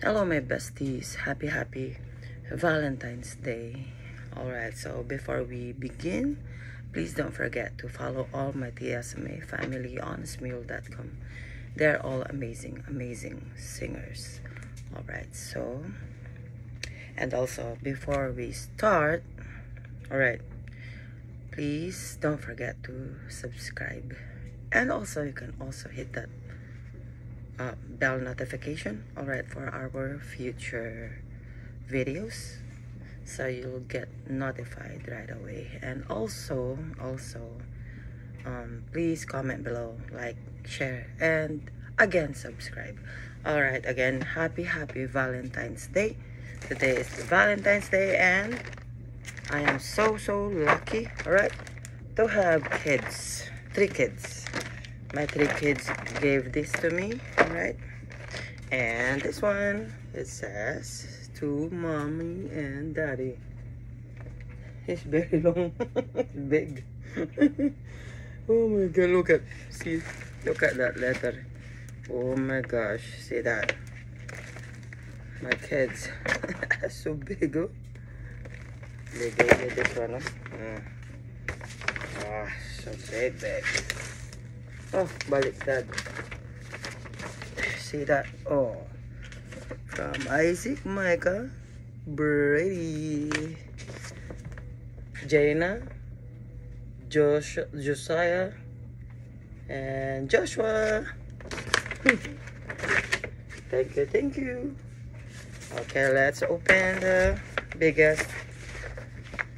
Hello my besties, happy Valentine's Day. Alright, so before we begin, please don't forget to follow all my TSMA family on smule.com. They're all amazing singers. Alright, so and also before we start, alright, please don't forget to subscribe, and also you can also hit that bell notification, alright, for our future videos, so you'll get notified right away. And also please comment below, like, share, and again subscribe. Alright, again, happy Valentine's Day. Today is the Valentine's Day, and I am so lucky, alright, to have kids, 3 kids. My 3 kids gave this to me, alright? And this one, it says, to mommy and daddy. It's very long, big. Oh my god, look at that letter. Oh my gosh, see that? My kids, so big, oh. They gave me this one, oh. Ah, so big. Oh, baliktad. See that? Oh, from Isaac, Micah, Brady, Jaina, Josiah, and Joshua. Thank you. Okay, let's open the biggest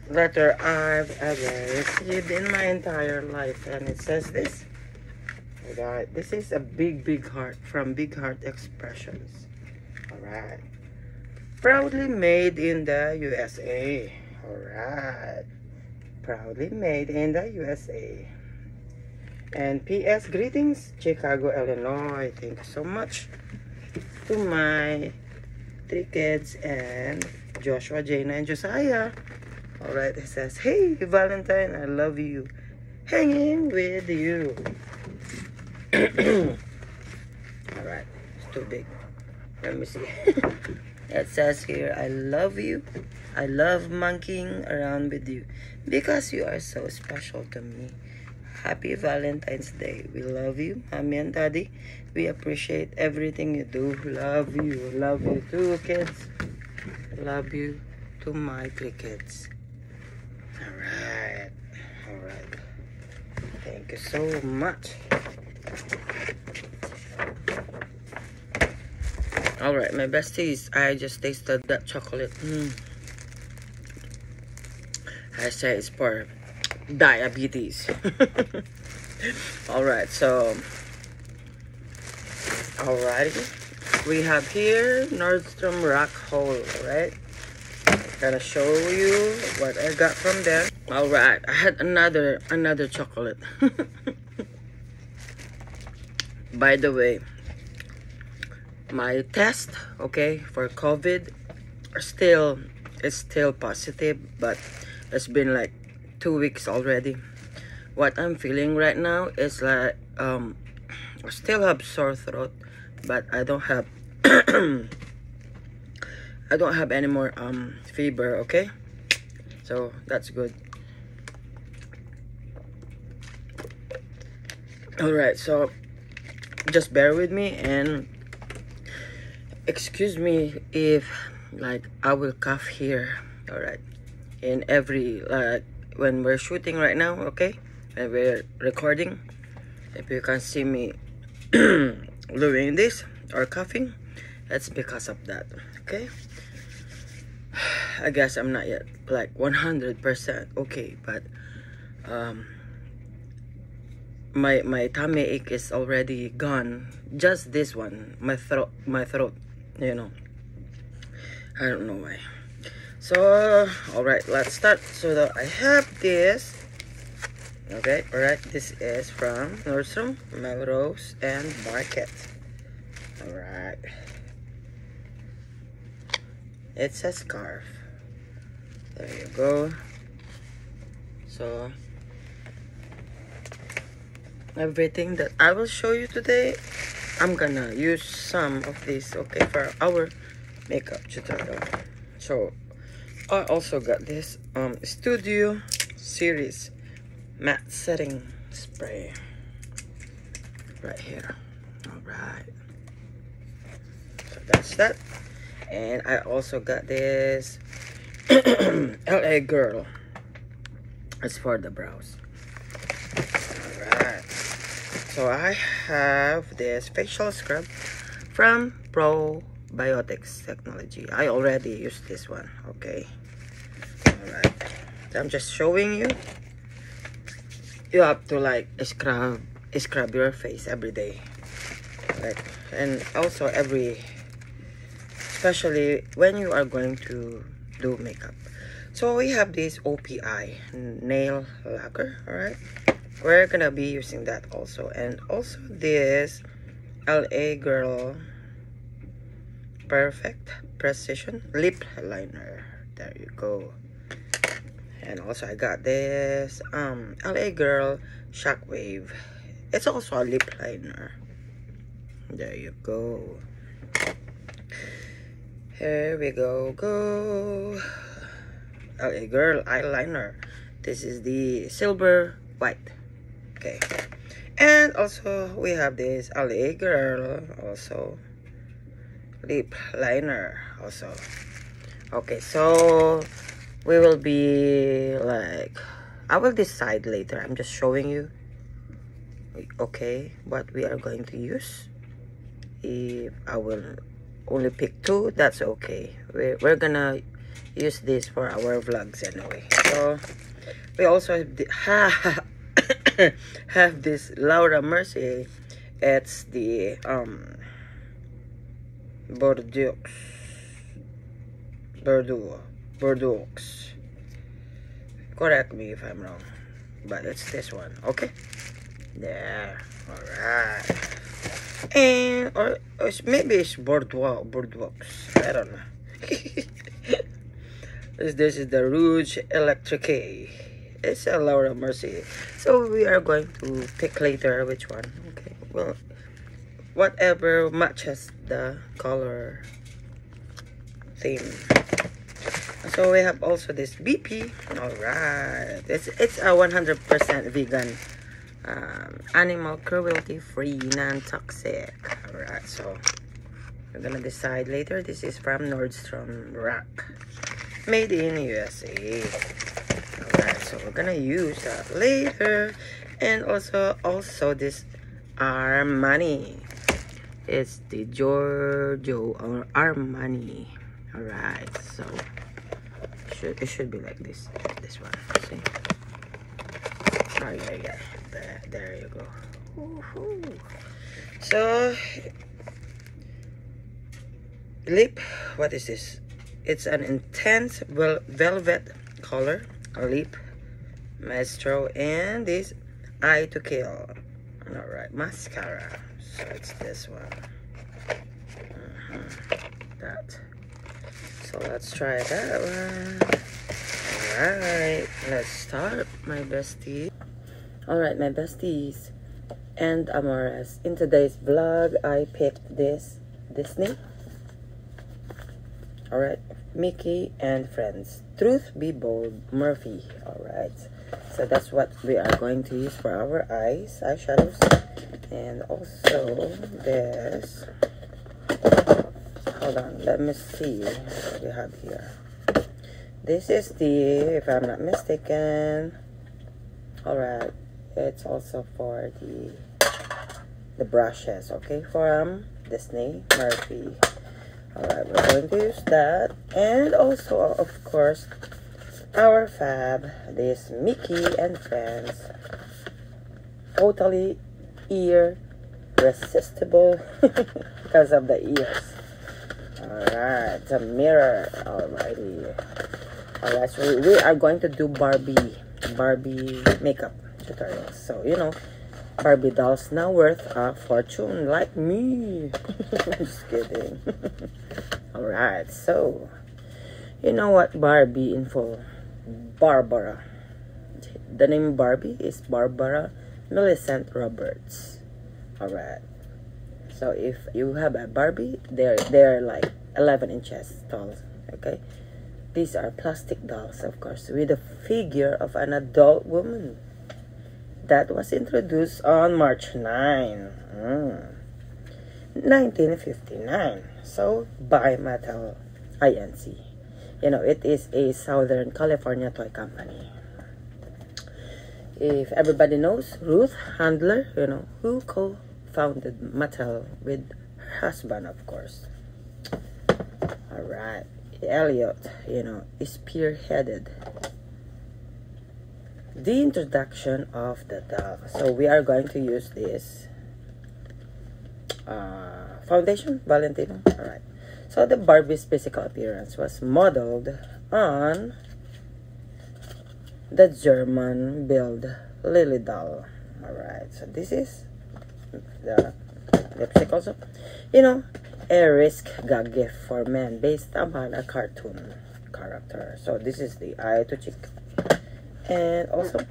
letter I've ever received in my entire life, and it says this. Alright, this is a big heart from Big Heart Expressions. Alright, proudly made in the USA. Alright, proudly made in the USA. And PS, greetings, Chicago, Illinois. Thank you so much to my 3 kids and Joshua, Jaina, and Josiah. Alright, it says, hey Valentine, I love you, hanging with you. Alright, it's too big. Let me see. It says here, I love you. I love monkeying around with you because you are so special to me. Happy Valentine's Day. We love you, mommy and daddy. We appreciate everything you do. Love you. Love you too, kids. Love you to my 3 kids. Alright. Thank you so much. Alright, my besties, I just tasted that chocolate. I say it's for diabetes. Alright, so alrighty, we have here Nordstrom Rack Hole. Alright, I'm gonna show you what I got from there. Alright, I had another chocolate. By the way, my test, okay, for COVID is still positive, but it's been like 2 weeks already. What I'm feeling right now is like I still have sore throat, but I don't have I don't have any more fever, okay? So that's good. Alright, so just bear with me and excuse me if like I will cough here. Alright, in every when we're shooting right now, okay, when we're recording, if you can see me doing this or coughing, that's because of that, okay? I guess I'm not yet like 100% okay, but my tummy ache is already gone. Just this one, my throat, you know, I don't know why. So alright, let's start. So I have this, okay, alright, this is from Nordstrom, Melrose and Market. Alright, it's a scarf. There you go. So everything that I will show you today I'm gonna use some of this, okay, for our makeup tutorial. So I also got this Studio Series matte setting spray right here. All right, so that's that. And I also got this LA Girl. It's for the brows. All right, so I have this facial scrub from Probiotics Technology. I already used this one, okay. All right, so I'm just showing you. You have to like scrub your face every day, like, and also especially when you are going to do makeup. So we have this OPI nail lacquer. All right, we're gonna be using that also, and also this LA Girl Perfect Precision lip liner. There you go. And also I got this LA Girl Shockwave. It's also a lip liner. There you go. Here we go. LA Girl eyeliner. This is the silver white. Okay. And also we have this LA Girl also lip liner also. Okay, so we will be like, I will decide later. I'm just showing you, okay, what we are going to use. If I will only pick two, that's okay. We're gonna use this for our vlogs anyway. So we also have this Laura Mercier. It's the Bordeaux. Correct me if I'm wrong, but it's this one, okay? There. All right. And or maybe it's Bordeaux. I don't know. This is the Rouge Electrique. It's a Laura Mercier. So we are going to pick later which one. Okay. Well, whatever matches the color theme. So we have also this BP. All right, it's a 100% vegan, animal cruelty free, non-toxic. All right, so we're gonna decide later. This is from Nordstrom Rack, made in USA. All right, so we're gonna use that later. And also this Armani. It's the Giorgio or Armani. All right, so it should be like this one. See? Oh yeah. There you go. So lip, what is this? It's an intense velvet color lip maestro, and this Eye to Kill. All right, mascara. So it's this one. That. So let's try that one. Alright, let's start, my bestie. Alright, my besties and amores. In today's vlog, I picked this Disney. Alright, Mickey and Friends. Truth Be Bold, Morphe. Alright, so that's what we are going to use for our eyeshadows. And also this. Hold on, let me see what we have here. This is the, if I'm not mistaken, alright, it's also for the brushes, okay, from Disney, Morphe. Alright, we're going to use that. And also, of course, our fab, this Mickey and Friends, totally irresistible because of the ears. Alright, the mirror. Alrighty. Alright, so we are going to do Barbie makeup tutorials. So, you know, Barbie dolls now worth a fortune like me. Just kidding. Alright, so, you know what Barbie in full? Barbara. The name Barbie is Barbara Millicent Roberts. Alright. So if you have a Barbie, they're like 11 inches tall. Okay, these are plastic dolls, of course, with a figure of an adult woman that was introduced on March 9, 1959. So by Mattel Inc. You know, it is a Southern California toy company. If everybody knows Ruth Handler, you know, who co-founded Mattel with her husband, of course. Alright, Elliot, you know, spearheaded the introduction of the doll. So we are going to use this foundation, Valentino. Alright. So the Barbie's physical appearance was modeled on the German build Lily doll. Alright, so this is the lipstick also. You know, a risk gag gift for men based upon a cartoon character. So this is the eye to cheek. And also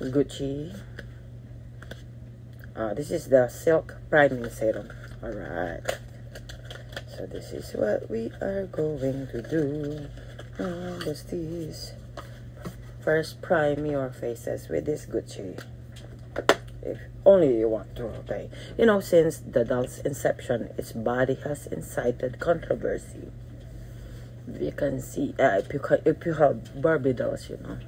Gucci. This is the silk priming serum. Alright. So this is what we are going to do. What's this? First, prime your faces with this Gucci. If only you want to, okay? You know, since the doll's inception, its body has incited controversy. You can see, if you have Barbie dolls, you know,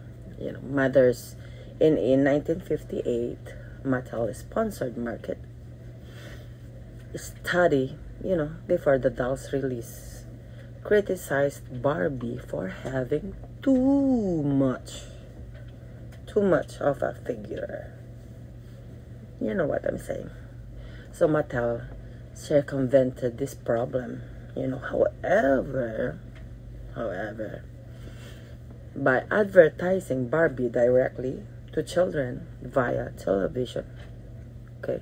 mothers in 1958, Mattel sponsored market study, you know, before the doll's release, criticized Barbie for having too much of a figure. You know what I'm saying. So Mattel circumvented this problem, you know. However, by advertising Barbie directly to children via television, okay,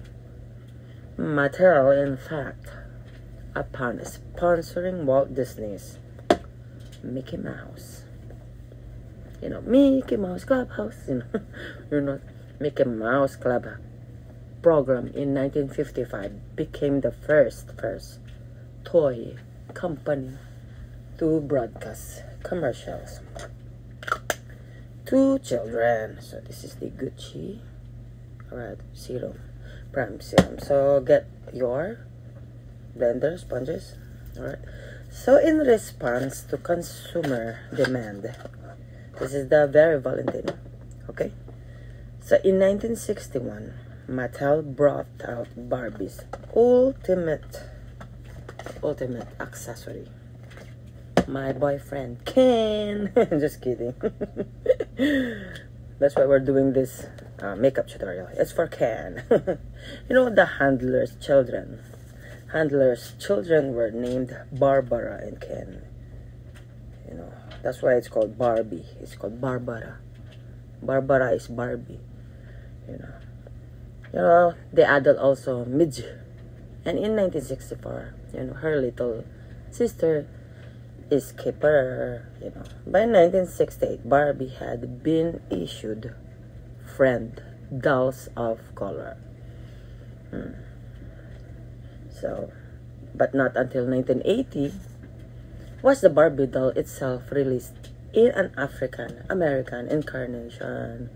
Mattel, in fact, upon sponsoring Walt Disney's Mickey Mouse, you know, Mickey Mouse Clubhouse, you know, Mickey Mouse Club program in 1955 became the first toy company to broadcast commercials to children. So this is the Gucci, alright, serum, prime serum. So get your blender, sponges, alright. So in response to consumer demand, this is the very Valentino, okay. So in 1961, Mattel brought out Barbie's ultimate accessory, my boyfriend Ken. Just kidding. That's why we're doing this makeup tutorial. It's for Ken. You know, the handler's children were named Barbara and Ken. You know, that's why it's called Barbie. It's called Barbara. Barbara is Barbie. You know, they added also Midge. And in 1964, you know, her little sister is Skipper. You know, by 1968, Barbie had been issued friend dolls of color. So, but not until 1980 was the Barbie doll itself released in an African American incarnation.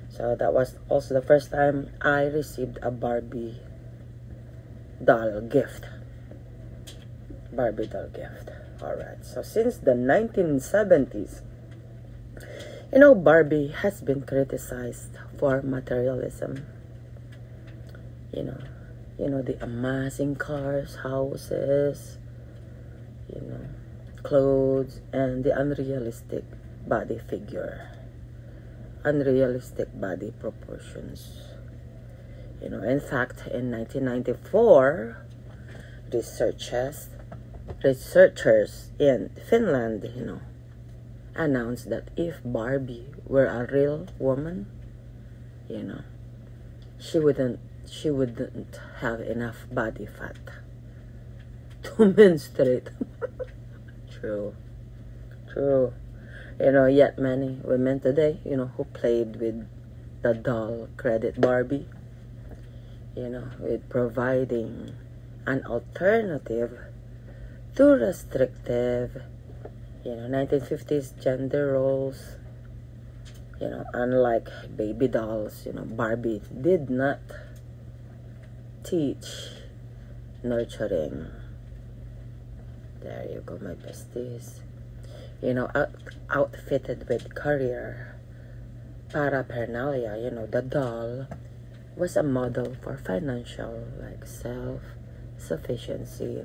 So that was also the first time I received a Barbie doll gift. Barbie doll gift. Alright, so since the 1970s, you know, Barbie has been criticized for materialism. You know, the amassing cars, houses, you know, clothes, and the unrealistic body figure. Unrealistic body proportions. You know, in fact, in 1994, researchers in Finland, you know, announced that if Barbie were a real woman, you know, she wouldn't have enough body fat to menstruate. True. You know, yet many women today, you know, who played with the doll credit Barbie, you know, with providing an alternative to restrictive, you know, 1950s gender roles. You know, unlike baby dolls, you know, Barbie did not teach nurturing. There you go, my besties. You know, outfitted with career paraphernalia, you know, the doll was a model for financial, like, self-sufficiency.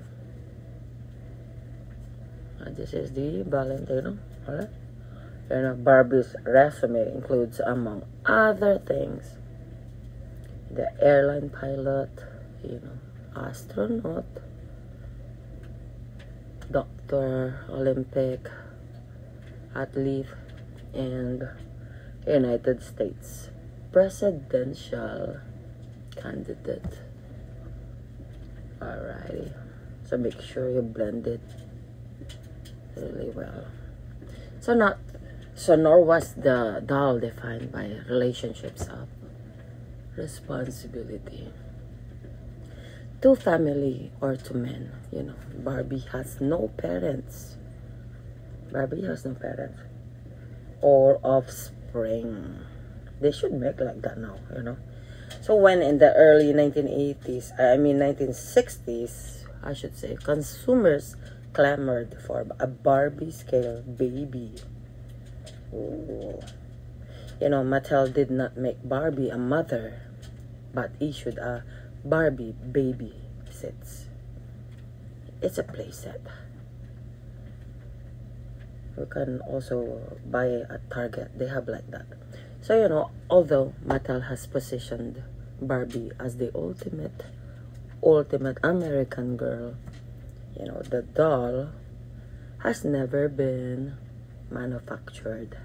And this is the Valentino, alright? You know, Barbie's resume includes, among other things, the airline pilot, you know, astronaut, doctor, Olympic athlete, and United States presidential candidate. Alrighty, so make sure you blend it really well. Nor was the doll defined by relationships of responsibility to family or to men. You know, Barbie has no parents. Barbie has no parents or offspring. They should make like that now, you know. So when in the early 1960s, I should say, consumers clamored for a Barbie scale baby. Ooh. You know, Mattel did not make Barbie a mother, but issued a Barbie baby sets. It's a playset. You can also buy at Target. They have like that. So, you know, although Mattel has positioned Barbie as the ultimate American girl, you know, the doll has never been manufactured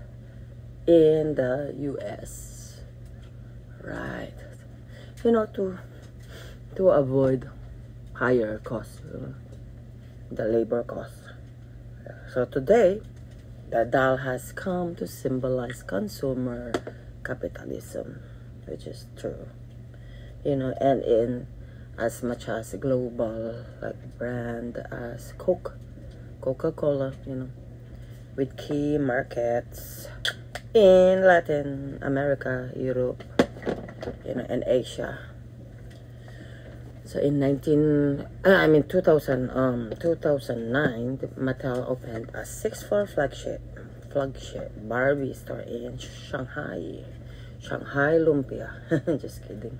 in the US, right? You know, to avoid higher costs, you know, the labor costs. So today, the doll has come to symbolize consumer capitalism, which is true, you know, and in as much as a global, like, brand as Coca-Cola, you know, with key markets in Latin America, Europe, you know, and Asia. So in 2009, Mattel opened a 6-floor flagship Barbie store in Shanghai Lumpia. Just kidding.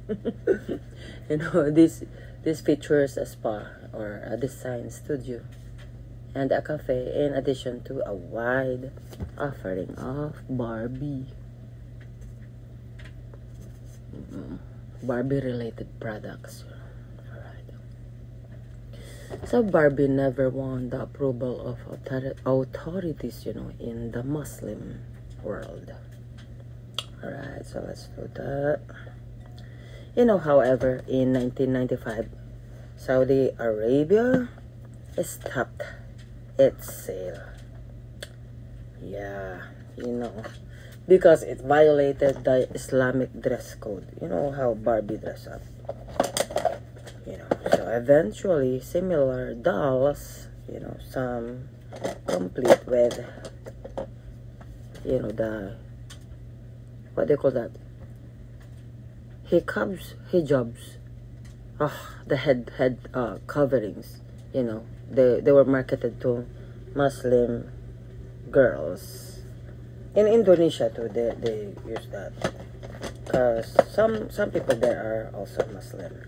You know, this features a spa or a design studio and a cafe, in addition to a wide offering of Barbie related products. So Barbie never won the approval of authorities, you know, in the Muslim world. Alright, so let's do that. You know, however, in 1995, Saudi Arabia stopped its sale. Yeah, you know, because it violated the Islamic dress code. You know how Barbie dress up. You know, so eventually similar dolls, you know, some complete with, you know, the, what do you call that, hijabs, the head coverings, you know, they were marketed to Muslim girls. In Indonesia too, they use that, because some people there are also Muslim.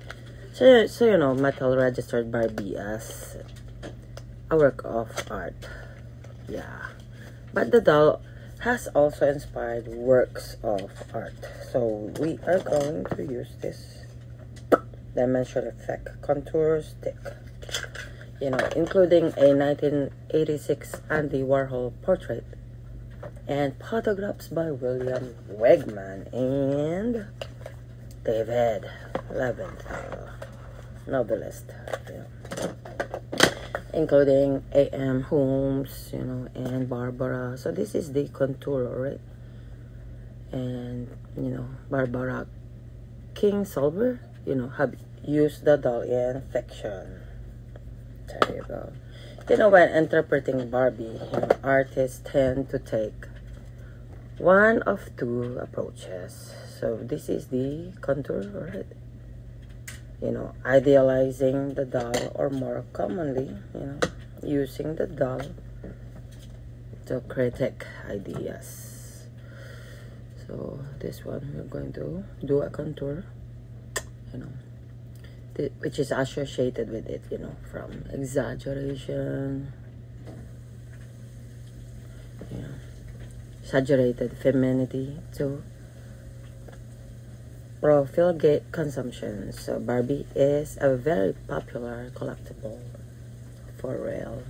So, you know, Mattel registered Barbie as a work of art. Yeah. But the doll has also inspired works of art. So, we are going to use this dimension effect contour stick. You know, including a 1986 Andy Warhol portrait and photographs by William Wegman and David Leventhal, novelist, you know, including A.M. Holmes, you know, and Barbara. So this is the contour, right? And, you know, Barbara Kingsolver, you know, have used the doll in fiction. There you go. You know, when interpreting Barbie, you know, artists tend to take one of two approaches. So this is the contour, right? You know, idealizing the doll, or more commonly, you know, using the doll to critique ideas. So this one, we're going to do a contour, you know, which is associated with it, you know, from exaggeration, you know, exaggerated femininity to profligate consumption. So Barbie is a very popular collectible, for real.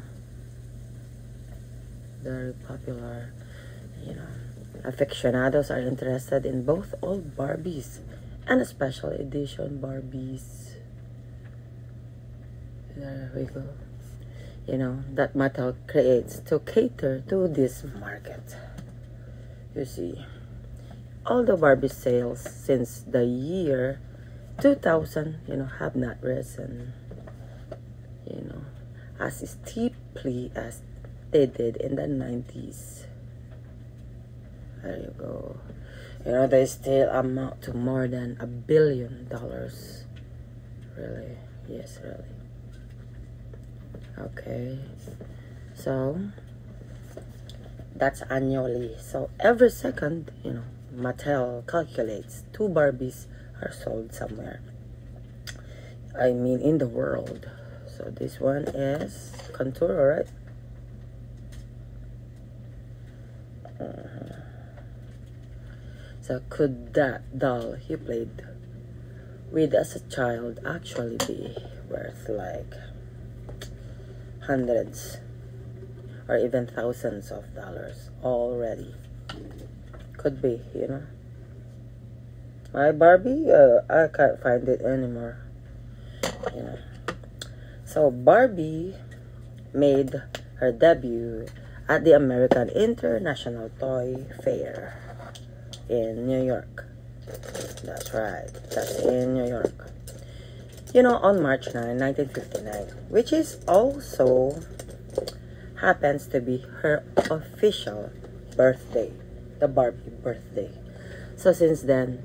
Very popular, you know. Aficionados are interested in both old Barbies and special edition Barbies. There we go. You know, that Mattel creates to cater to this market. You see, all the Barbie sales since the year 2000, you know, have not risen, you know, as steeply as they did in the 90s. There you go. You know, they still amount to more than $1 billion. Really? Yes, really. Okay. So, that's annually. So, every second, you know, Mattel calculates 2 Barbies are sold somewhere. I mean, in the world. So, this one is contour, alright? So, could that doll you played with as a child actually be worth like hundreds or even thousands of dollars already? Could be, you know. My Barbie, I can't find it anymore, you know. So Barbie made her debut at the American International Toy Fair in New York. That's right, that's in New York. You know, on March 9, 1959, which is also happens to be her official birthday, the Barbie birthday. So since then,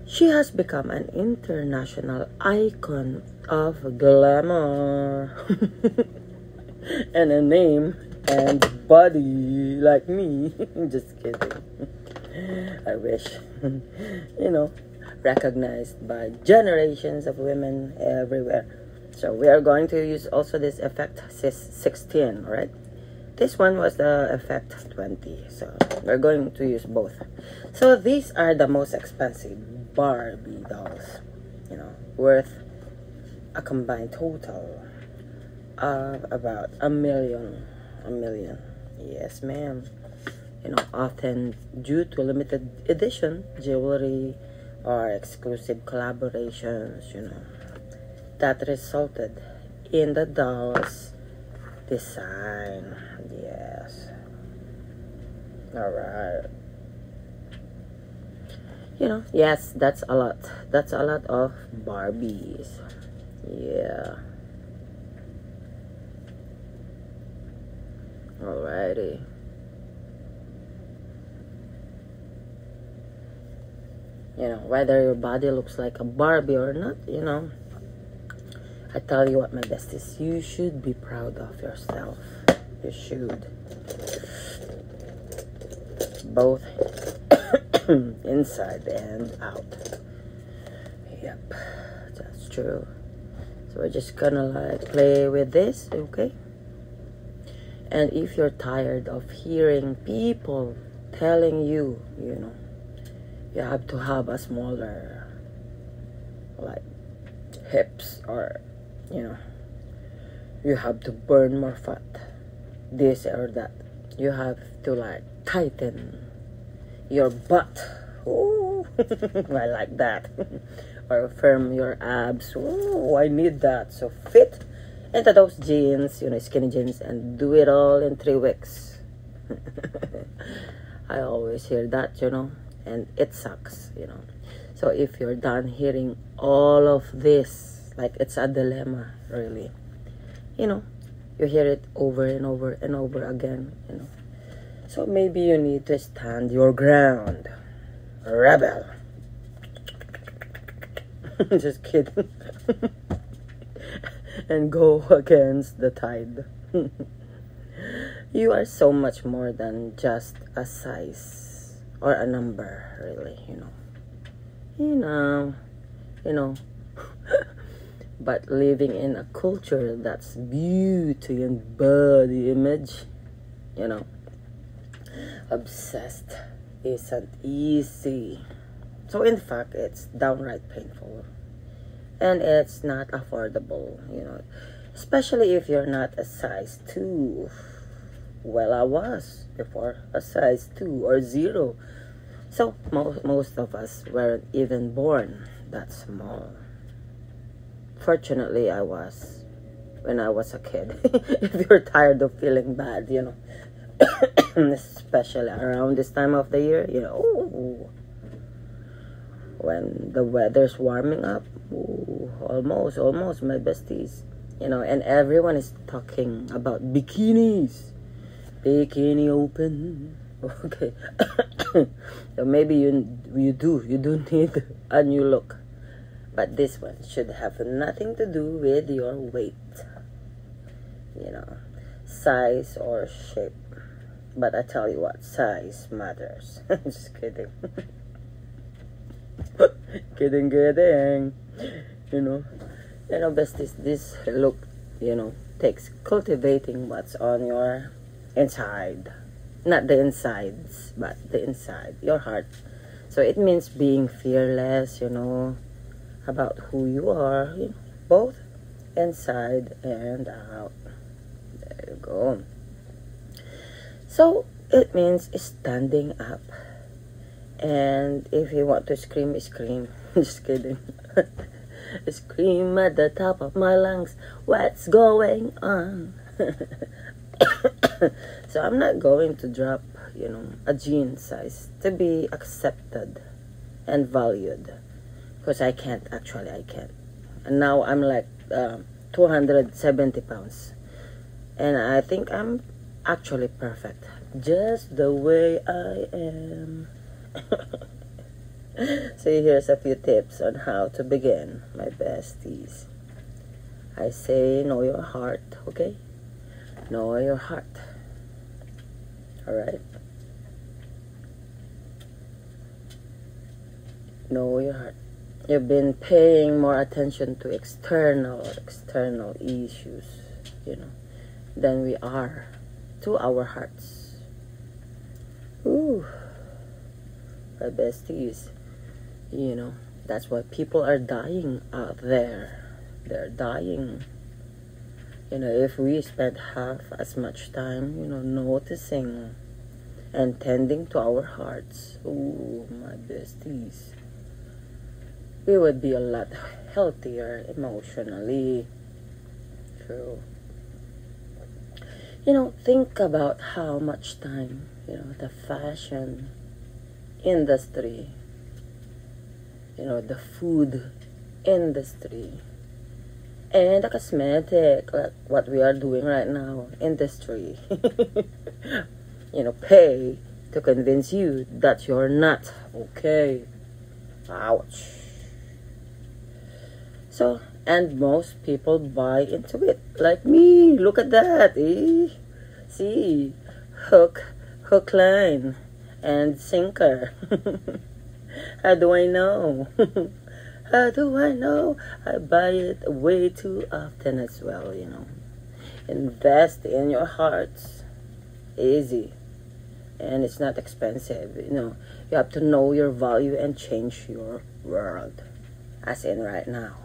she has become an international icon of glamour and a name and body like me. Just kidding. I wish. You know, recognized by generations of women everywhere. So we are going to use also this effect 16, right? This one was the effect 20, so we're going to use both. So these are the most expensive Barbie dolls, you know, worth a combined total of about $1 million. Yes, ma'am. You know, often due to limited edition jewelry or exclusive collaborations, you know, that resulted in the doll's design. Yes. Alright. You know, yes, that's a lot. That's a lot of Barbies. Yeah. Alrighty. You know, whether your body looks like a Barbie or not, you know, I tell you what, my besties, you should be proud of yourself. You should. Both inside and out. Yep, that's true. So we're just gonna like play with this, okay? And if you're tired of hearing people telling you, you know, you have to have a smaller like hips, or you know, you have to burn more fat, this or that, you have to like tighten your butt. Ooh, I like that. Or firm your abs. Ooh, I need that. So fit into those jeans, you know, skinny jeans, and do it all in 3 weeks. I always hear that, you know, and it sucks, you know. So So if you're done hearing all of this, like it's a dilemma, really, you know, you hear it over and over and over again, you know. So maybe you need to stand your ground. Rebel. Just kidding. And go against the tide. You are so much more than just a size or a number, really, you know. You know. But living in a culture that's beauty and body image, you know, obsessed isn't easy. So in fact, it's downright painful. And it's not affordable, you know. Especially if you're not a size 2. Well, I was before a size 2 or 0. So most of us weren't even born that small. Fortunately, I was when I was a kid. If you're tired of feeling bad, you know, especially around this time of the year, you know, when the weather's warming up, almost my besties, you know, and everyone is talking about bikinis, bikini open. Okay. So maybe you do need a new look. But this one should have nothing to do with your weight, you know, size or shape. But I tell you what, size matters. Just kidding. kidding. You know, besties, this look, you know, takes cultivating what's on your inside. Not the insides, but the inside, your heart. So it means being fearless, you know, about who you are, you know, both inside and out. There you go. So it means standing up. And if you want to scream, scream. Just kidding. Scream at the top of my lungs, what's going on? So I'm not going to drop, you know, a jean size to be accepted and valued. Because I can't. And now I'm like 270 pounds. And I think I'm actually perfect. Just the way I am. So here's a few tips on how to begin, my besties. I say know your heart, okay? Know your heart. Alright? Know your heart. You've been paying more attention to external issues, you know, than we are to our hearts. Ooh, my besties, you know, that's why people are dying out there. They're dying. You know, if we spent half as much time, you know, noticing and tending to our hearts, ooh, my besties, we would be a lot healthier emotionally. True. You know, think about how much time, you know, the fashion industry, you know, the food industry, and the cosmetic, like what we are doing right now, industry, you know, pay to convince you that you're not okay. Ouch. So, and most people buy into it, like me. Look at that, eh? See, hook, line, and sinker. How do I know? How do I know? I buy it way too often as well, you know. Invest in your hearts. Easy. And it's not expensive, you know. You have to know your value and change your world. As in right now.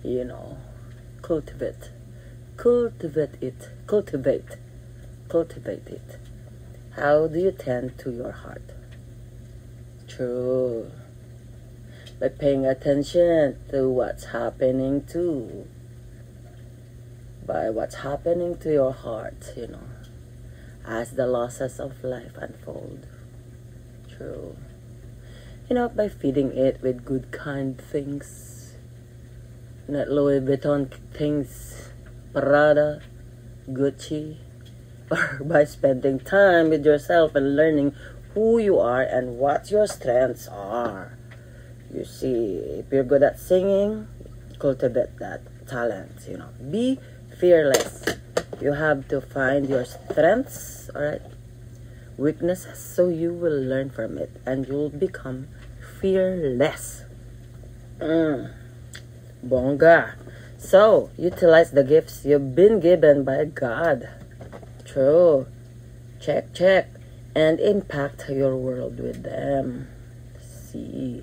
You know, cultivate it. How do you tend to your heart? True. By paying attention to what's happening to your heart, you know, as the losses of life unfold. True. by feeding it with good kind things, not Louis Vuitton things, Prada, Gucci, or by spending time with yourself and learning who you are and what your strengths are. You see, if you're good at singing, cultivate that talent, Be fearless. You have to find your strengths, alright? Weaknesses, so you will learn from it and you'll become fearless. Bongga. So, utilize the gifts you've been given by God. True. Check. And impact your world with them. See.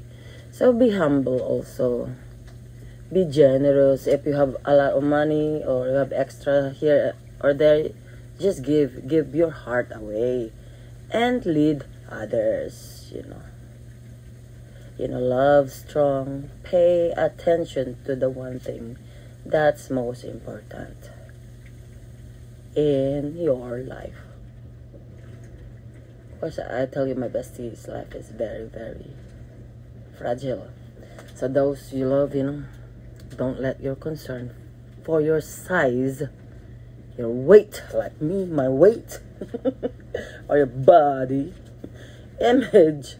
So, be humble also. Be generous. If you have a lot of money or you have extra here or there, just give your heart away and lead others, love strong. Pay attention to the one thing that's most important in your life. Of course, I tell you, my bestie's life is very, very fragile. So those you love, don't let your concern for your size, your weight, like me, my weight, or your body image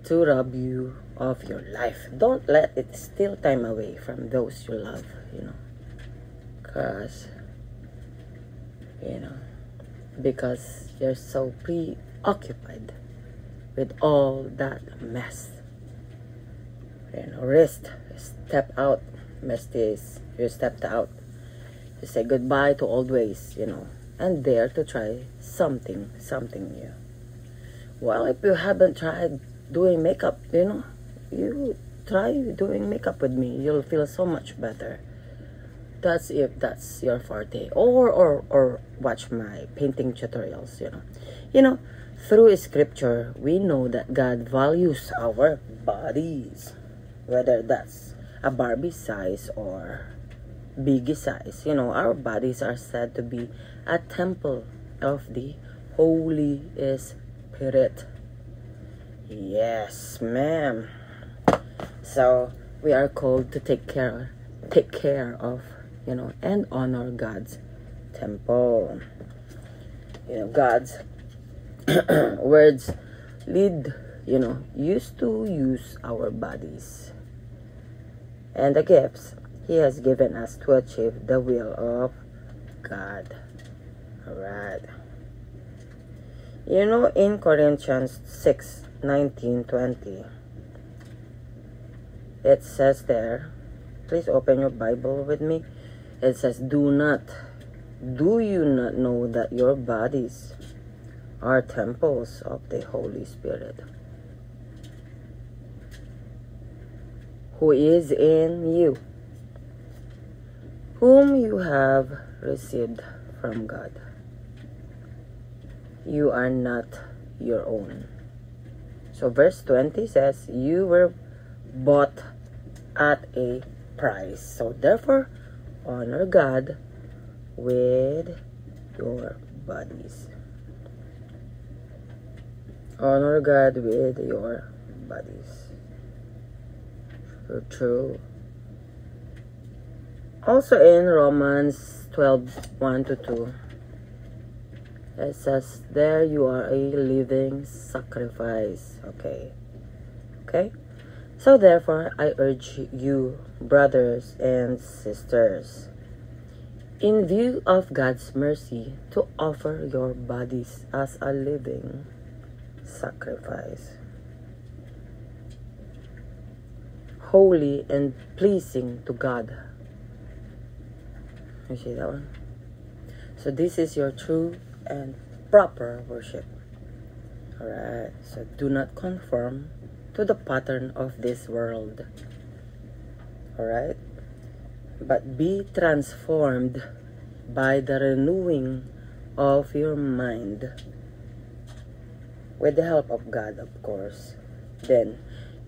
to rob you of your life. Don't let it steal time away from those you love, because you're so preoccupied with all that mess. Step out, besties. You stepped out. You say goodbye to old ways, and dare to try something new. Well, if you haven't tried doing makeup, you try doing makeup with me. You'll feel so much better. That's if that's your forte. Or watch my painting tutorials, Through scripture, we know that God values our bodies. Whether that's a Barbie size or Biggie size. Our bodies are said to be a temple of the Holy Spirit. Yes, ma'am. So we are called to take care of, and honor God's temple. God's words lead, used to use our bodies and the gifts He has given us to achieve the will of God. Alright. In Corinthians 6:19-20, it says there, please open your Bible with me. It says, do you not know that your bodies are temples of the Holy Spirit, who is in you, whom you have received from God. You are not your own. So verse 20 says, you were bought at a price. So therefore, honor God with your bodies. Honor God with your bodies. True. Also in Romans 12:1-2, it says, there you are a living sacrifice. Okay. So therefore, I urge you, brothers and sisters, in view of God's mercy, to offer your bodies as a living sacrifice, holy and pleasing to God. You see that one? So this is your true and proper worship. Alright, so do not conform to the pattern of this world. Alright, but be transformed by the renewing of your mind, with the help of God, of course. Then,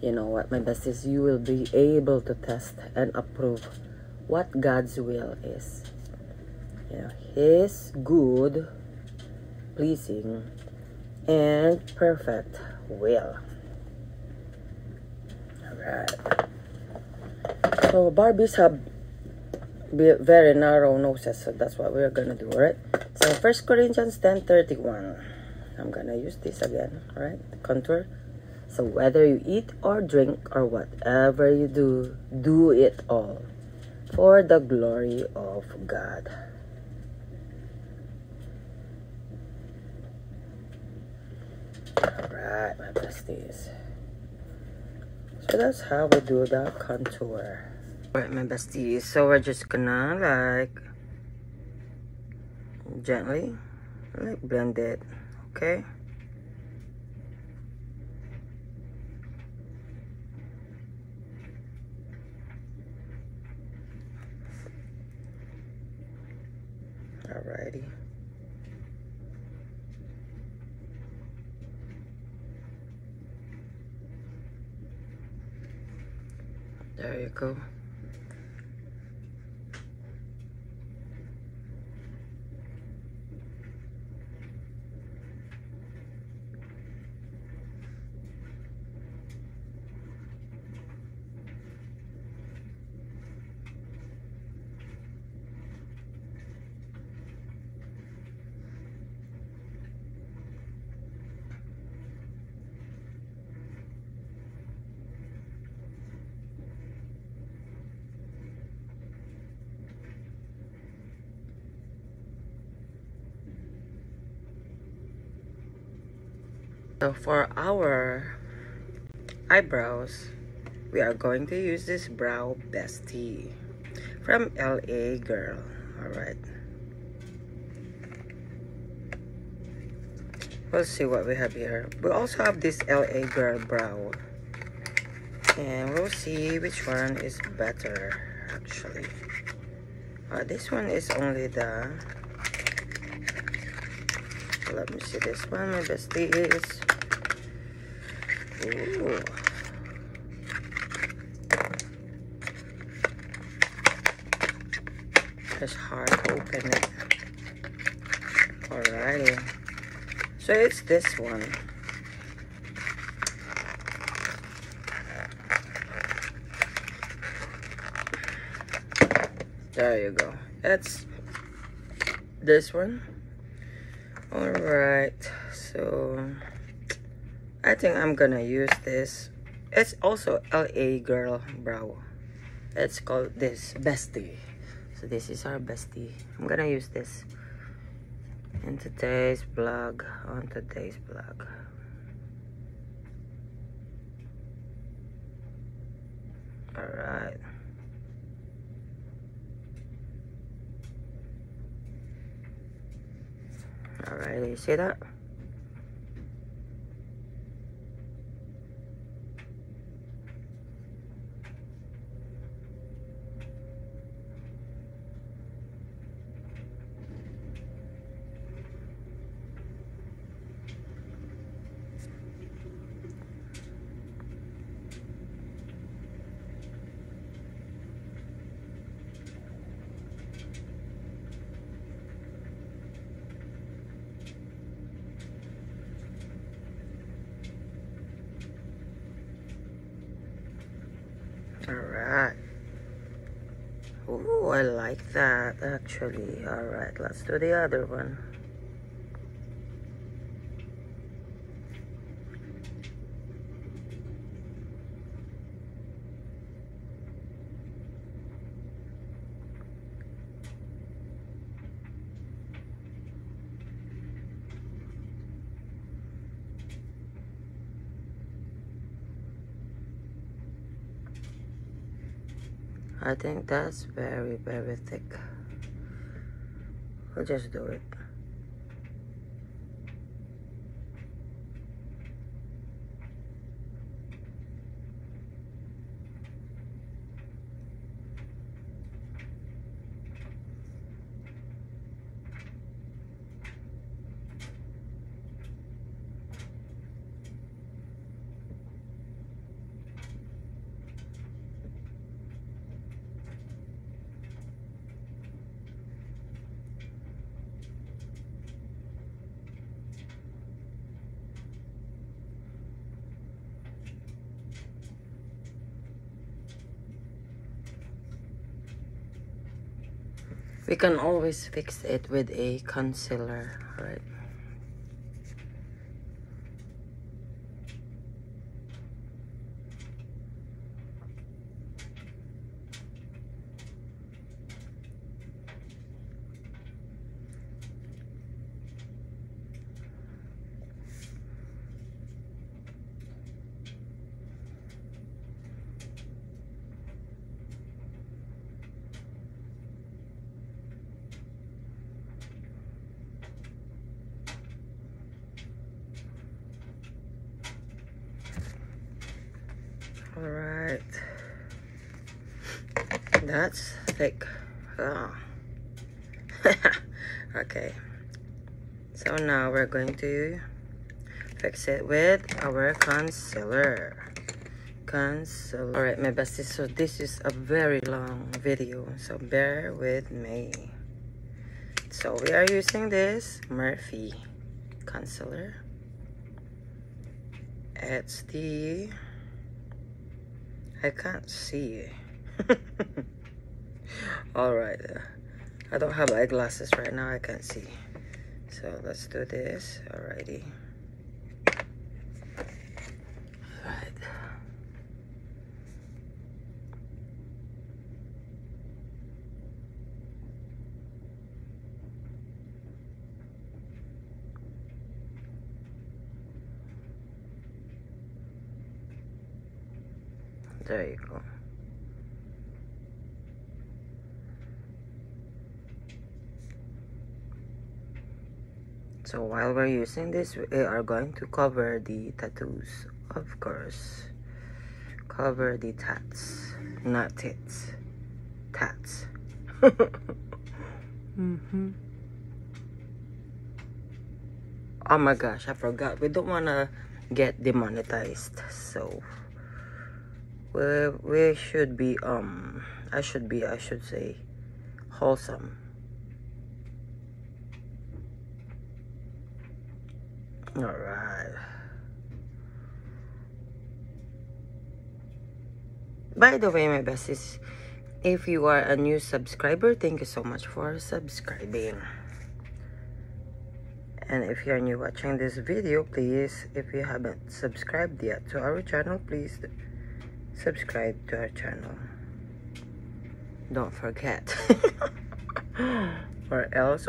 you know what, my besties, you will be able to test and approve what God's will is. His good, pleasing, and perfect will. Alright. So Barbies have very narrow noses, so that's what we're gonna do, right? So 1 Corinthians 10:31. I'm gonna use this again, alright? Contour. So whether you eat or drink or whatever you do, do it all for the glory of God. Alright, my besties. So that's how we do the contour. Alright, my besties. So we're just gonna like gently like blend it, okay? Alrighty. There you go. So for our eyebrows, we are going to use this Brow Bestie from LA Girl. Alright. We'll see what we have here. We also have this LA Girl brow. And we'll see which one is better, actually. This one is only the... Let me see this one. My bestie is... Ooh. It's hard to open it. Alrighty. So it's this one. There you go. It's this one. Alright. So I think I'm gonna use this. It's also LA Girl brow. It's called this Bestie. So this is our Bestie. I'm gonna use this in today's vlog. On today's vlog. Alright. Alright, you see that? Alright. Ooh, I like that actually. Alright, let's do the other one. I think that's very, very thick. We'll just do it. We can always fix it with a concealer, right? All right, that's thick. Oh. Okay, so now we're going to fix it with our concealer. All right, my besties, so this is a very long video, so bear with me. So we are using this Morphe concealer. It's the, I can't see. All right, I don't have eyeglasses right now, I can't see. So let's do this. Alrighty. Right. There you go. So while we're using this, we are going to cover the tattoos, of course. Cover the tats, not tits, tats. Oh my gosh, I forgot. We don't want to get demonetized, so we should be I should say wholesome. All right. By the way, my besties, if you are a new subscriber, thank you so much for subscribing. And if you're new watching this video, please, if you haven't subscribed yet to our channel, please subscribe to our channel. Don't forget. or else.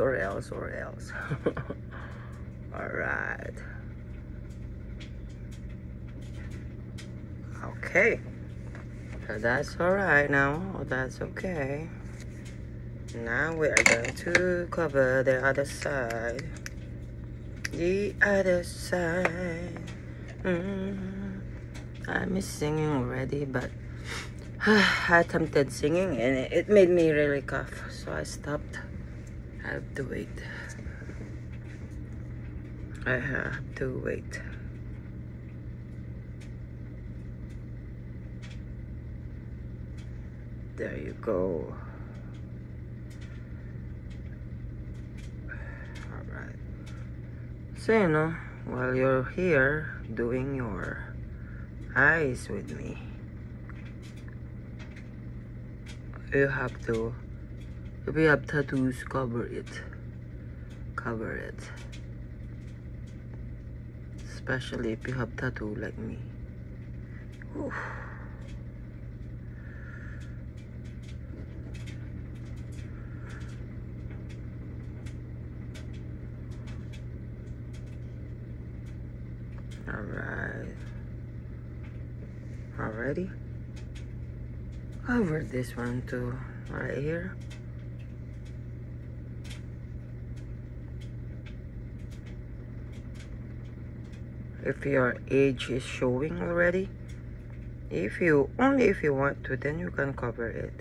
All right. Okay. So that's all right now. That's okay. Now we are going to cover the other side. The other side. I miss singing already, but I attempted singing and it made me really cough, so I stopped. I have to wait. I have to wait. There you go. Alright. So, you know, while you're here doing your eyes with me, you have to, if you have tattoos, cover it. Cover it. Especially if you have tattoo like me. Oof. Alright. Already? Cover this one too, right here. If your age is showing already, if you want to, then you can cover it.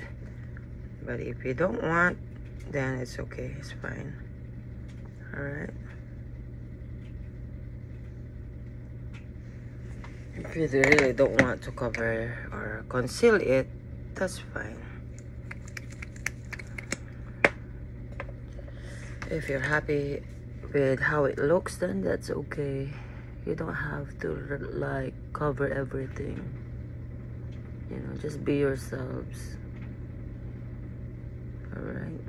But if you don't want, then it's okay, it's fine. Alright. If you really don't want to cover or conceal it, that's fine. If you're happy with how it looks, then that's okay. You don't have to like cover everything. You know, just be yourselves. Alright.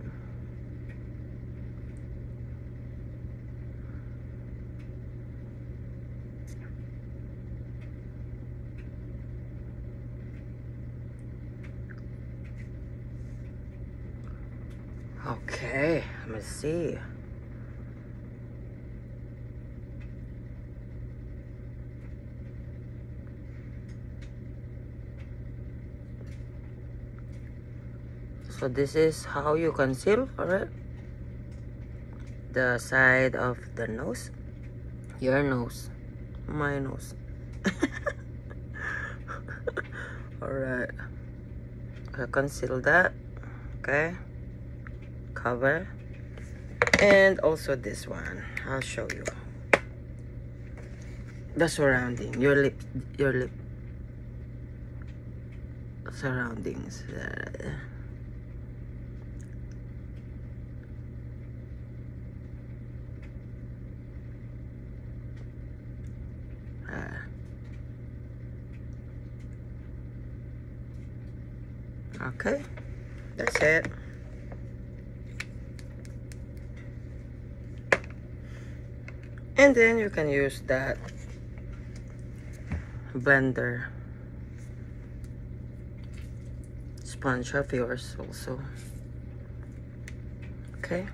Okay, let me see. So this is how you conceal, alright? The side of the nose, your nose, my nose. Alright, I conceal that. Okay, cover. And also this one, I'll show you. The surrounding, your lip surroundings. Okay, that's it. And then you can use that blender sponge of yours also. Okay.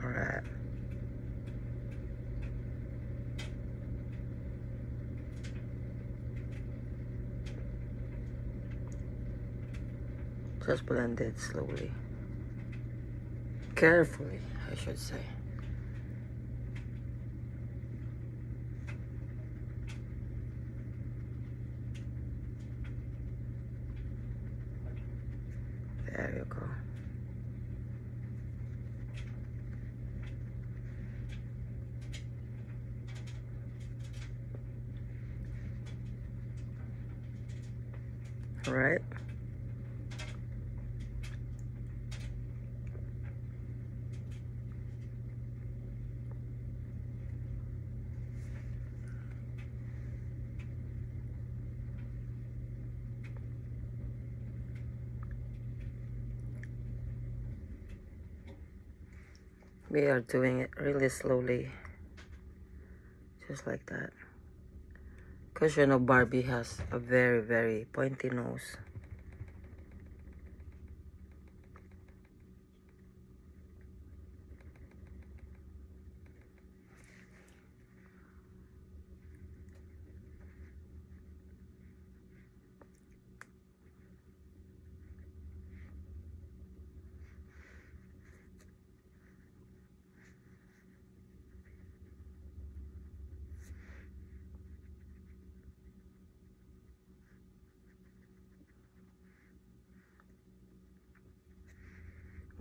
Alright. Just blend it slowly. Carefully, I should say. There you go. Alright. We are doing it really slowly. Just like that. Because you know Barbie has a very, very pointy nose.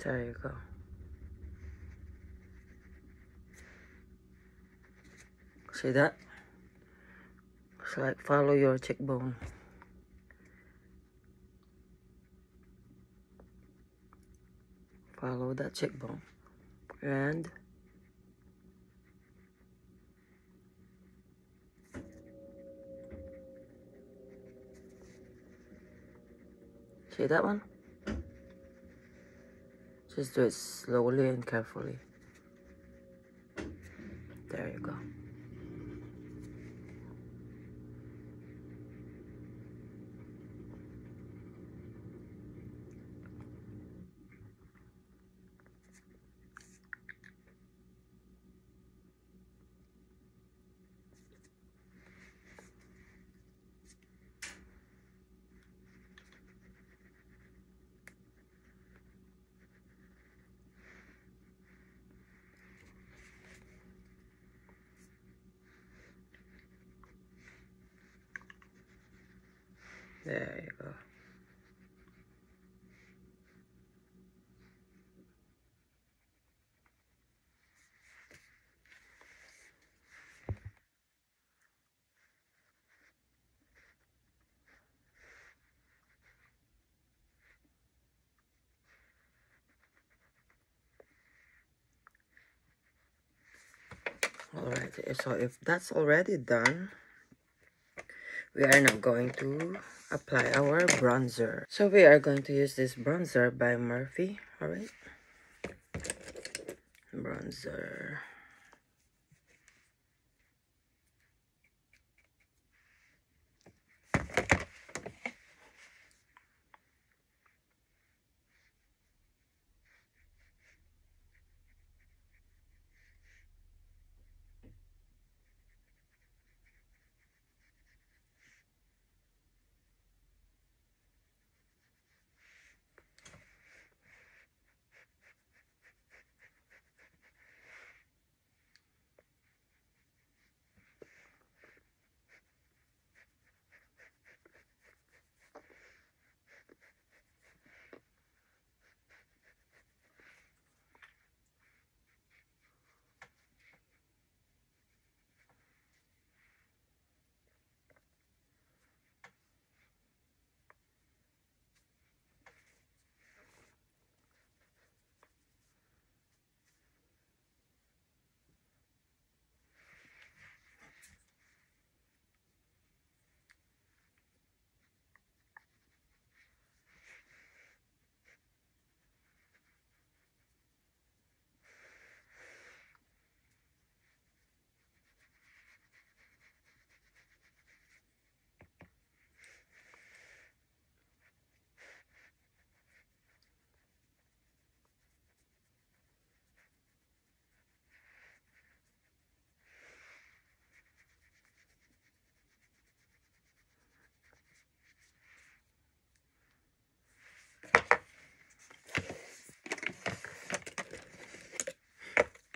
There you go. See that? It's like follow your cheekbone. Follow that cheekbone. And see that one? Just do it slowly and carefully. There you go. There you go. Alright, so if that's already done, we are now going to apply our bronzer. So we are going to use this bronzer by Morphe. Alright, bronzer.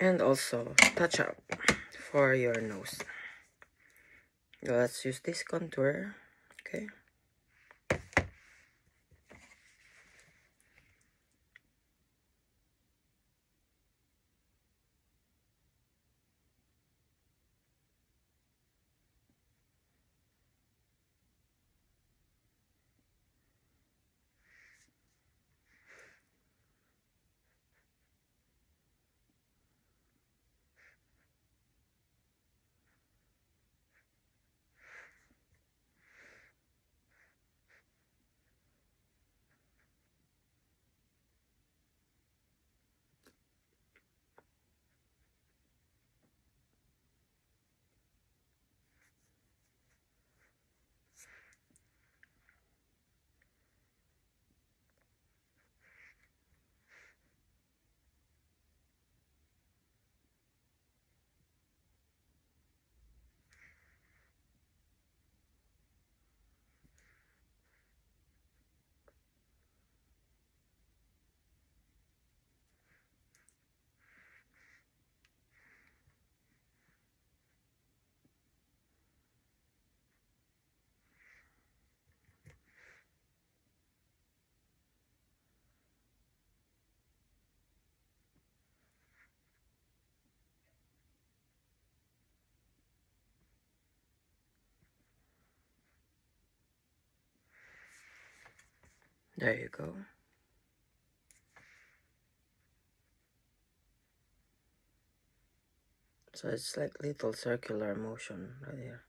And also touch up for your nose. Let's use this contour. Okay. There you go. So it's like little circular motion right here.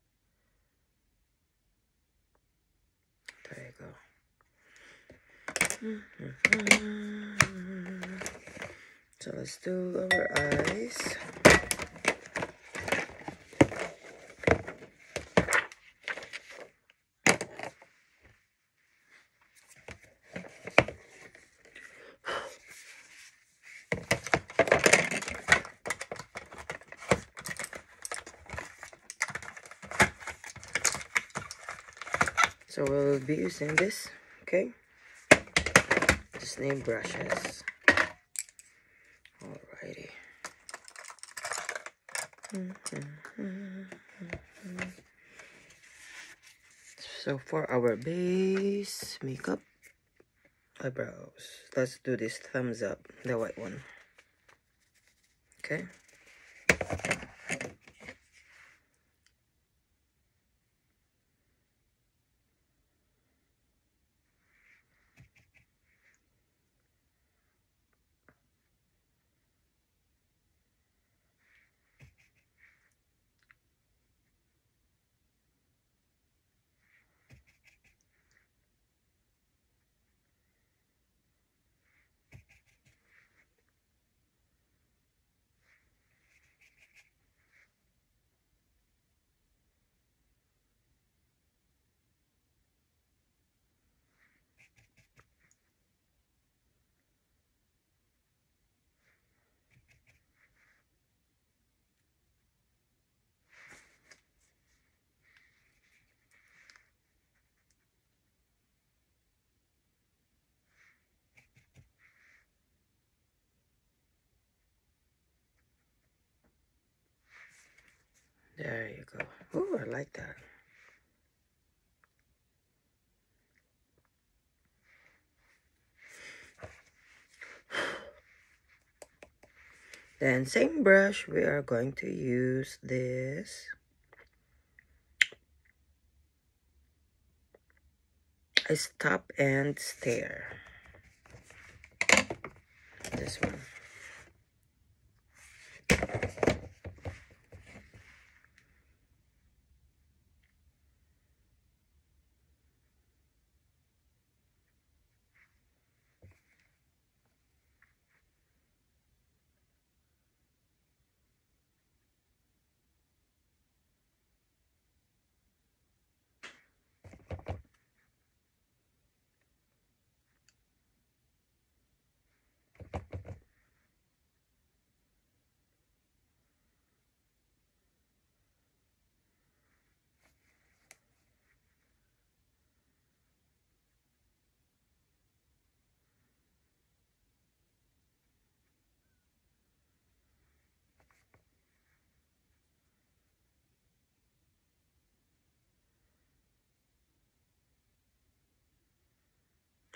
There you go. So let's do our eyes. So we'll be using this, okay? Disney brushes. Alrighty. So for our base makeup, eyebrows, let's do this thumbs up, the white one. Okay. There you go. Oh, I like that. Then same brush, we are going to use this Stop and Stare. This one.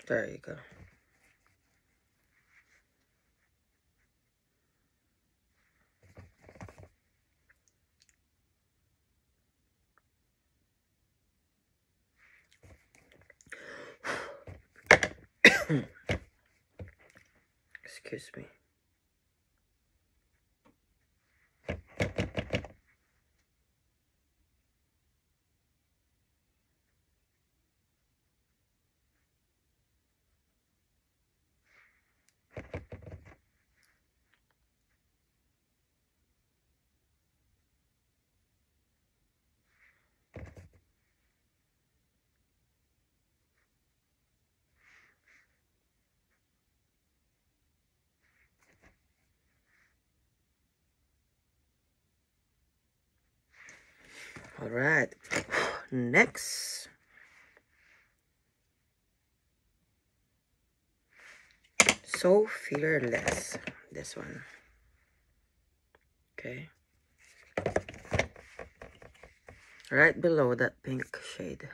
There you go. Excuse me. All right. Next. So Fearless. This one. Okay. Right below that pink shade.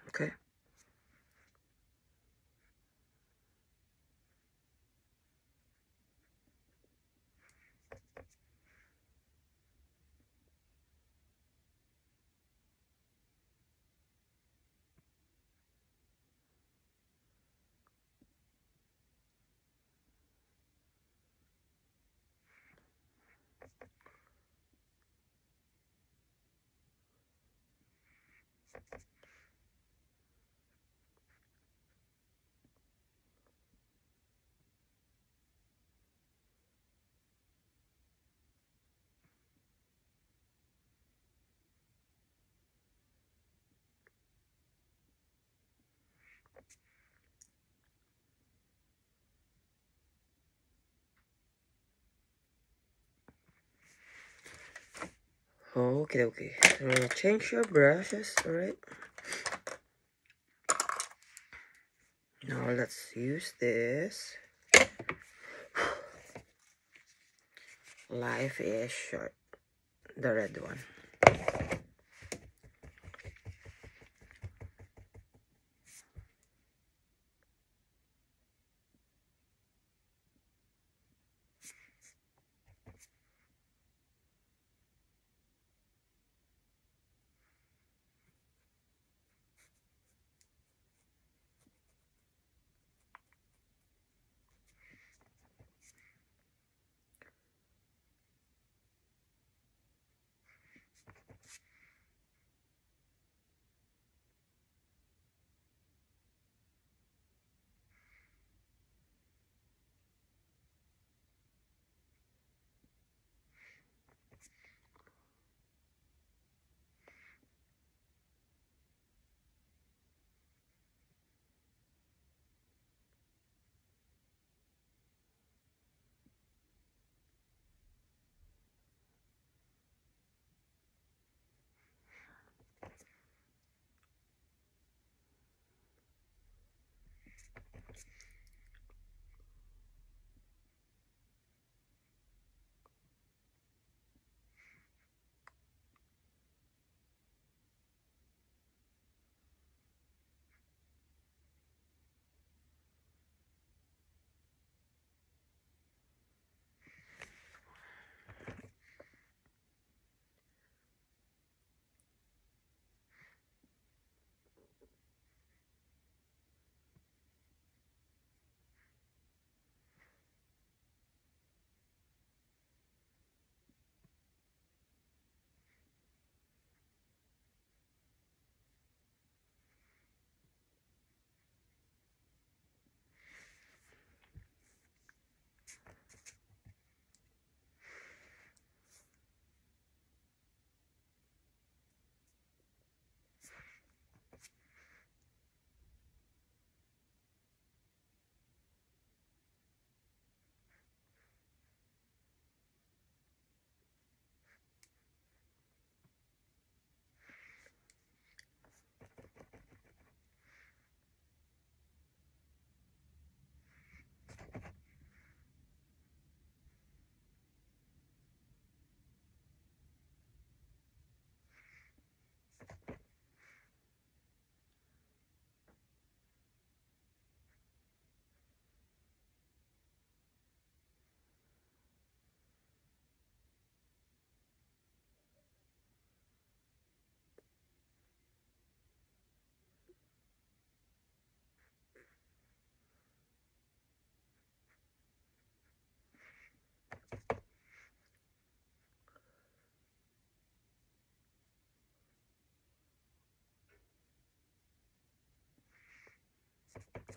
Okay. Okay, okay. Change your brushes, alright? Now let's use this. Life is short. The red one.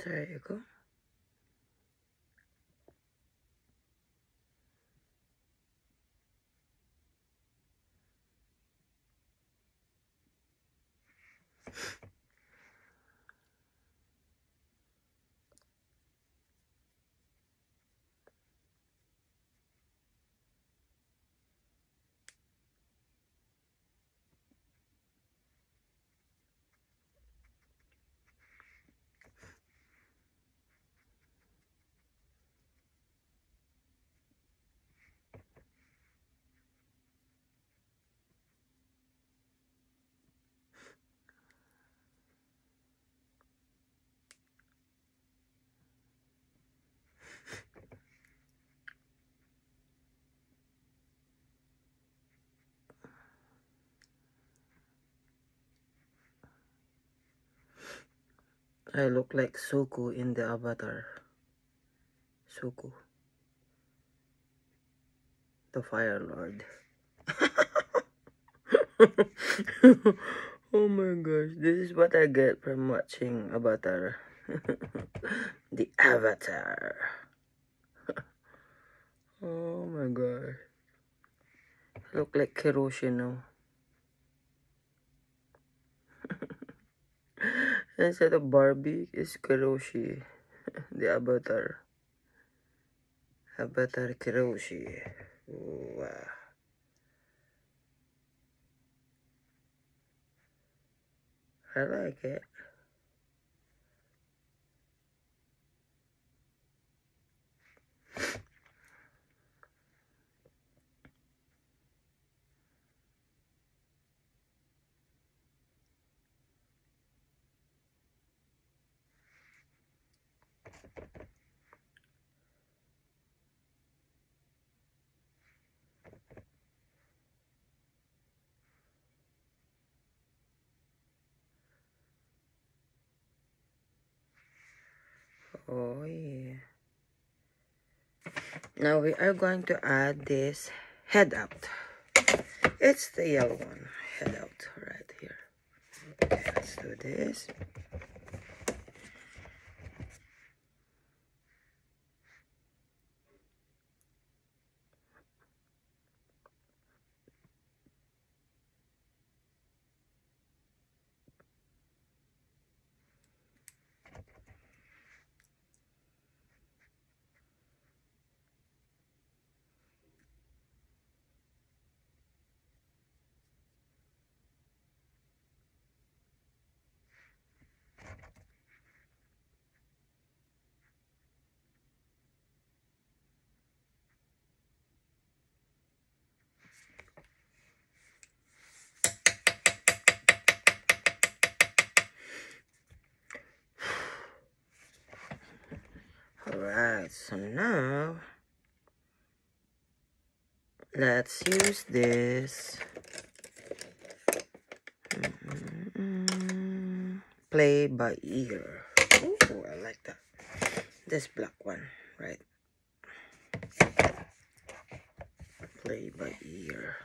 There you go. I look like Suku in the Avatar. Suku, the Fire Lord. Oh my gosh, this is what I get from watching Avatar. The Avatar. Oh my god. I look like Kiroshi now. Instead of Barbie, is Kiroshi. The Avatar. Avatar Kiroshi. Wow. I like it. Oh yeah. Now we are going to add this head out. It's the yellow one. Head out right here. Okay, let's do this. Alright, so now let's use this play by ear. Oh, I like that. This black one, right? Play by ear.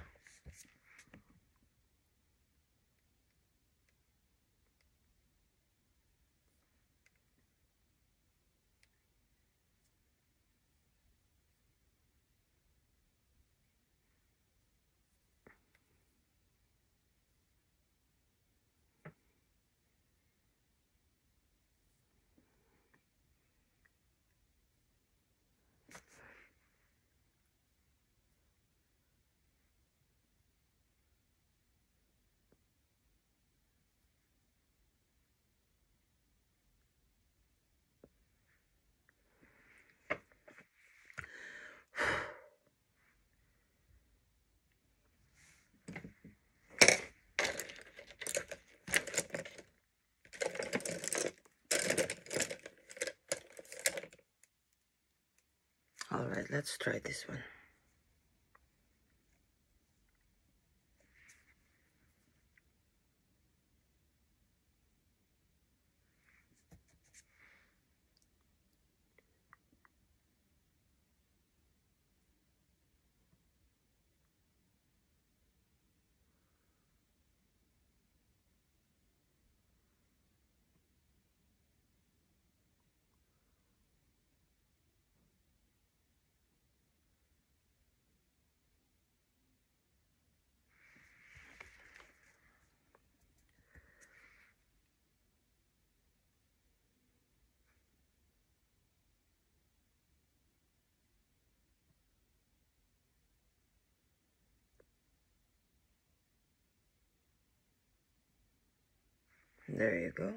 Alright, let's try this one. There you go.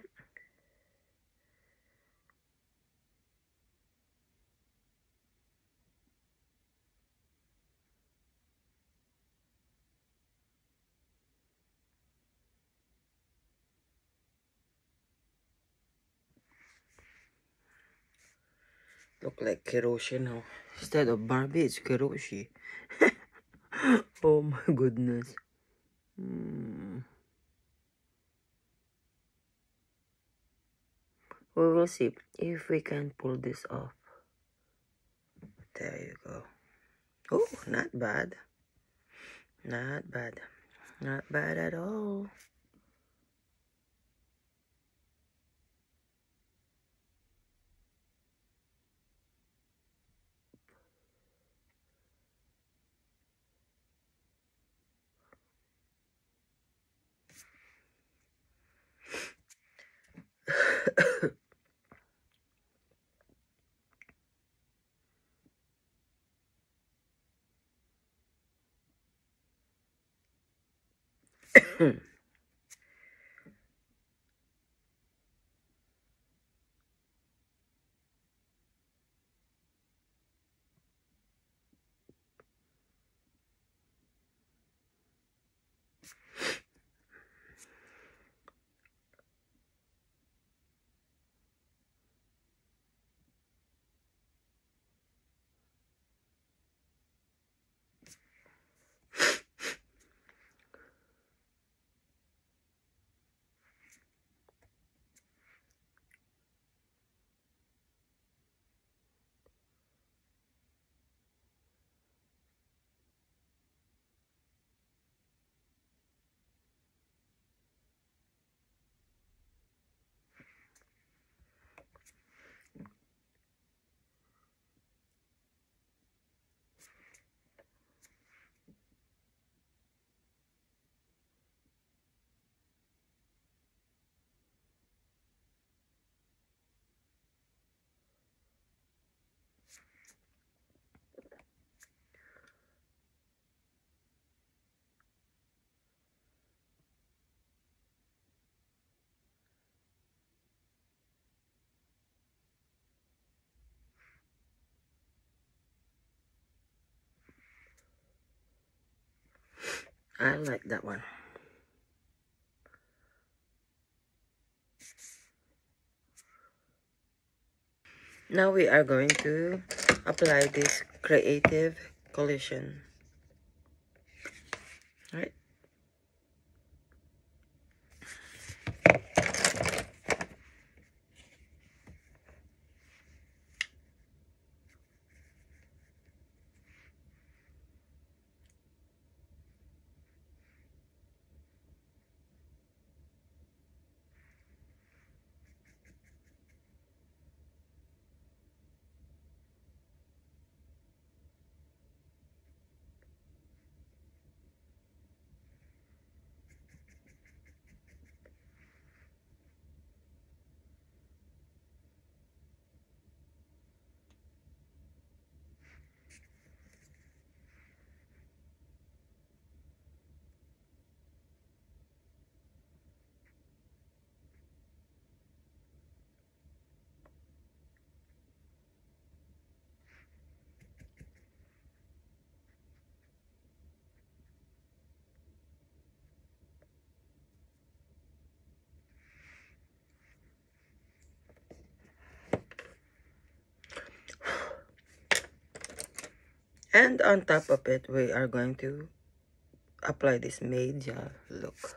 Look like Kiroshi now. Instead of Barbie, it's Kiroshi. Oh my goodness. We will see if we can pull this off. There you go. Oh, not bad. Not bad. Not bad at all. I like that one. Now we are going to apply this creative collision. Right? And on top of it, we are going to apply this media look.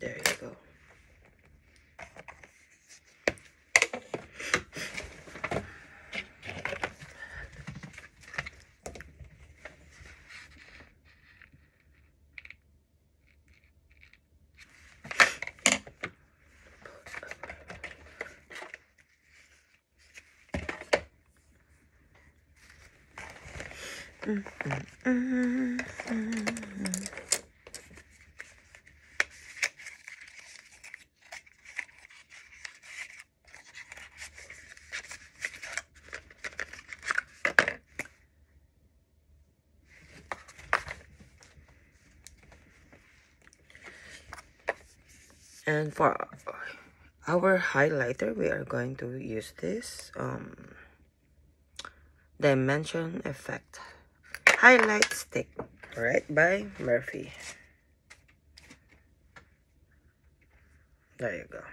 There you go. And for our highlighter, we are going to use this Dimension Effect Highlight Stick, right, by Morphe. There you go.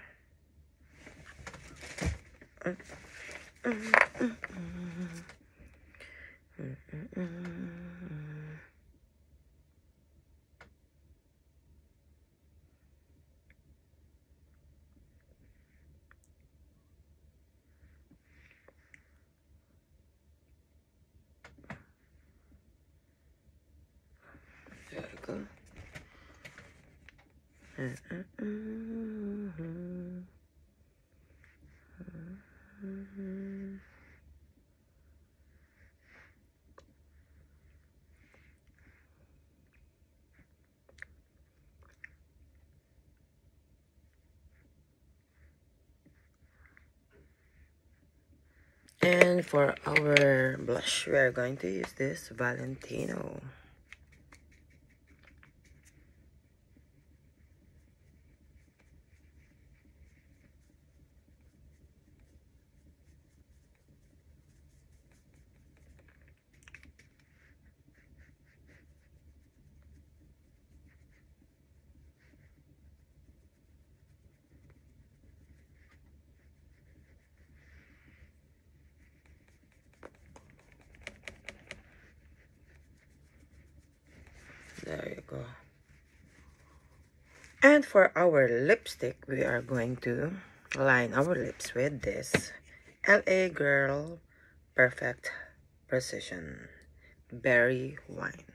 There you go. And for our blush, we are going to use this Valentino. There you go. And for our lipstick, we are going to line our lips with this LA Girl Perfect Precision Berry Wine.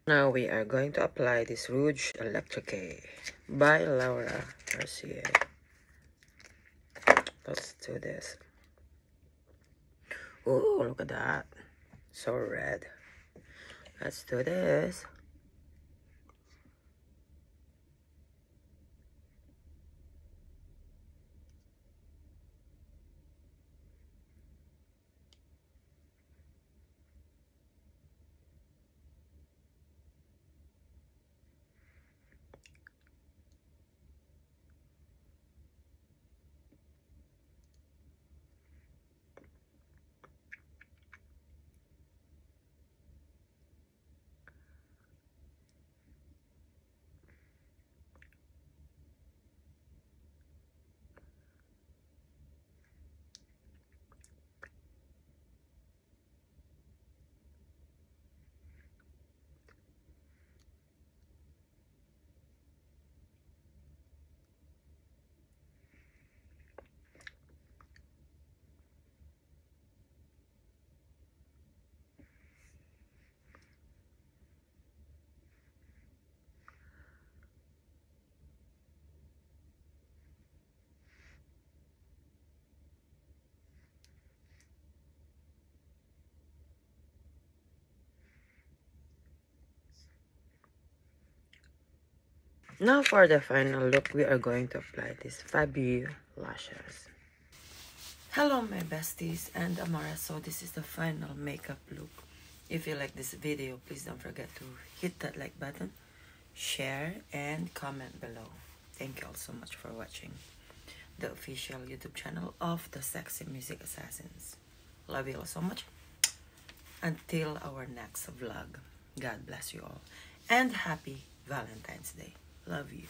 Now we are going to apply this Rouge Electrique by Laura Mercier. Let's do this. Oh, look at that. So red. Let's do this. Now for the final look, we are going to apply these Fabio lashes. Hello my besties and Amara, so this is the final makeup look. If you like this video, please don't forget to hit that like button, share, and comment below. Thank you all so much for watching the official YouTube channel of the Sexy Music Assassins. Love you all so much. Until our next vlog, God bless you all and happy Valentine's Day. Love you.